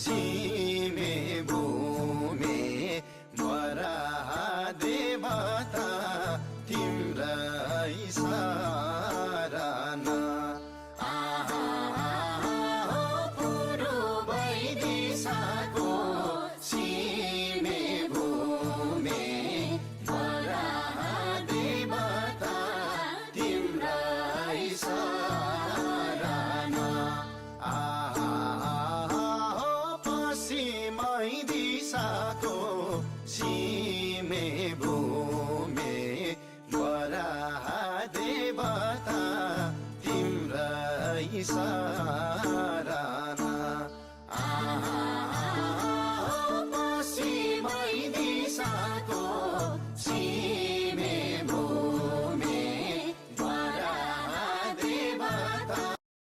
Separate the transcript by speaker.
Speaker 1: सीमे भूमे वराह देवता तिम्रै शरण पूर्वै दिशाको सीमे भूमे वराह देवता तिम्रै शरण पश्चिमै दिशाको सीमे भूमे वराह देवता तिम्रै शरण